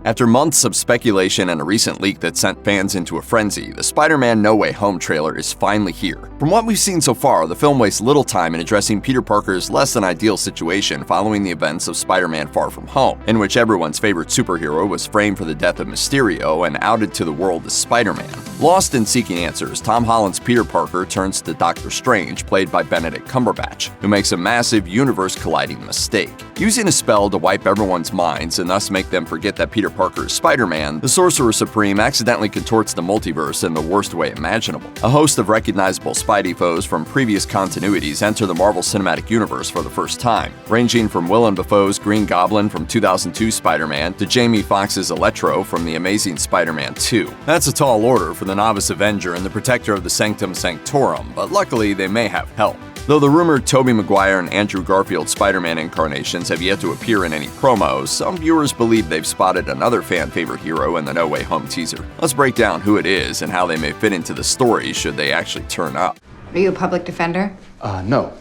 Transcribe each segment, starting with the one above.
After months of speculation and a recent leak that sent fans into a frenzy, the Spider-Man No Way Home trailer is finally here. From what we've seen so far, the film wastes little time in addressing Peter Parker's less than ideal situation following the events of Spider-Man Far From Home, in which everyone's favorite superhero was framed for the death of Mysterio and outed to the world as Spider-Man. Lost in seeking answers, Tom Holland's Peter Parker turns to Doctor Strange, played by Benedict Cumberbatch, who makes a massive universe-colliding mistake. Using a spell to wipe everyone's minds and thus make them forget that Peter Parker is Spider-Man, the Sorcerer Supreme accidentally contorts the multiverse in the worst way imaginable. A host of recognizable Spidey foes from previous continuities enter the Marvel Cinematic Universe for the first time, ranging from Willem Dafoe's Green Goblin from 2002 Spider-Man to Jamie Foxx's Electro from The Amazing Spider-Man 2. That's a tall order for the novice Avenger and the protector of the Sanctum Sanctorum, but luckily they may have help. Though the rumored Tobey Maguire and Andrew Garfield Spider-Man incarnations have yet to appear in any promos, some viewers believe they've spotted another fan-favorite hero in the No Way Home teaser. Let's break down who it is and how they may fit into the story should they actually turn up. Are you a public defender? No.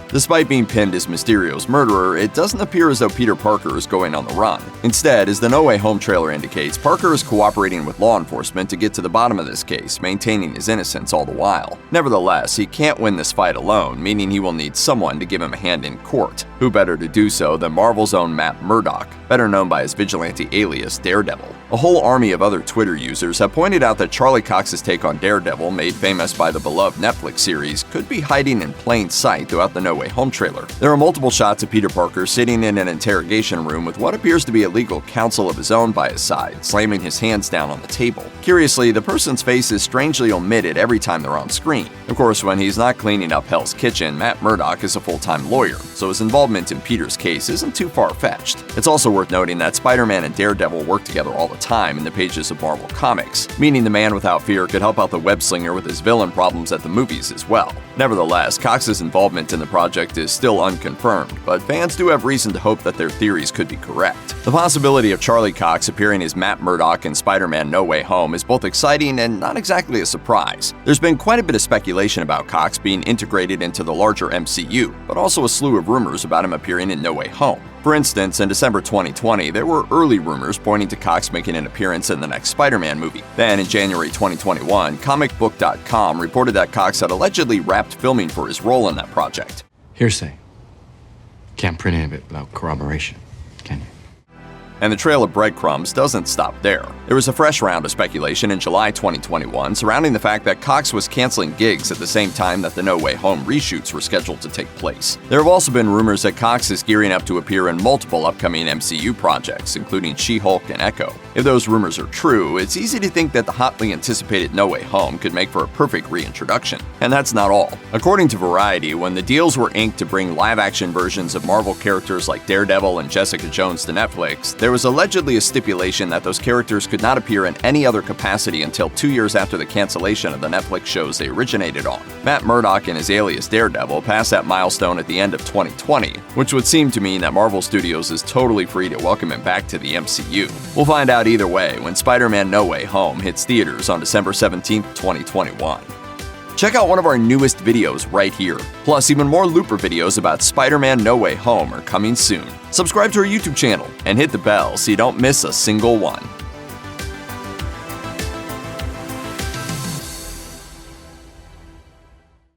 Despite being pinned as Mysterio's murderer, it doesn't appear as though Peter Parker is going on the run. Instead, as the No Way Home trailer indicates, Parker is cooperating with law enforcement to get to the bottom of this case, maintaining his innocence all the while. Nevertheless, he can't win this fight alone, meaning he will need someone to give him a hand in court. Who better to do so than Marvel's own Matt Murdock, better known by his vigilante alias Daredevil. A whole army of other Twitter users have pointed out that Charlie Cox's take on Daredevil, made famous by the beloved Netflix series, could be hiding in plain sight throughout the No Way Home trailer. There are multiple shots of Peter Parker sitting in an interrogation room with what appears to be a legal counsel of his own by his side, slamming his hands down on the table. Curiously, the person's face is strangely omitted every time they're on screen. Of course, when he's not cleaning up Hell's Kitchen, Matt Murdock is a full-time lawyer, so his involvement in Peter's case isn't too far-fetched. It's also worth noting that Spider-Man and Daredevil work together all the time in the pages of Marvel Comics, meaning the Man Without Fear could help out the web-slinger with his villain problems at the movies as well. Nevertheless, Cox's involvement in the project is still unconfirmed, but fans do have reason to hope that their theories could be correct. The possibility of Charlie Cox appearing as Matt Murdock in Spider-Man No Way Home is both exciting and not exactly a surprise. There's been quite a bit of speculation about Cox being integrated into the larger MCU, but also a slew of rumors about him appearing in No Way Home. For instance, in December 2020, there were early rumors pointing to Cox making an appearance in the next Spider-Man movie. Then, in January 2021, comicbook.com reported that Cox had allegedly wrapped filming for his role in that project. Hearsay. Can't print any of it without corroboration, can you? And the trail of breadcrumbs doesn't stop there. There was a fresh round of speculation in July 2021 surrounding the fact that Cox was canceling gigs at the same time that the No Way Home reshoots were scheduled to take place. There have also been rumors that Cox is gearing up to appear in multiple upcoming MCU projects, including She-Hulk and Echo. If those rumors are true, it's easy to think that the hotly anticipated No Way Home could make for a perfect reintroduction. And that's not all. According to Variety, when the deals were inked to bring live-action versions of Marvel characters like Daredevil and Jessica Jones to Netflix, there was allegedly a stipulation that those characters could not appear in any other capacity until 2 years after the cancellation of the Netflix shows they originated on. Matt Murdock and his alias Daredevil passed that milestone at the end of 2020, which would seem to mean that Marvel Studios is totally free to welcome him back to the MCU. We'll find out either way when Spider-Man No Way Home hits theaters on December 17, 2021. Check out one of our newest videos right here. Plus, even more Looper videos about Spider-Man No Way Home are coming soon. Subscribe to our YouTube channel and hit the bell so you don't miss a single one.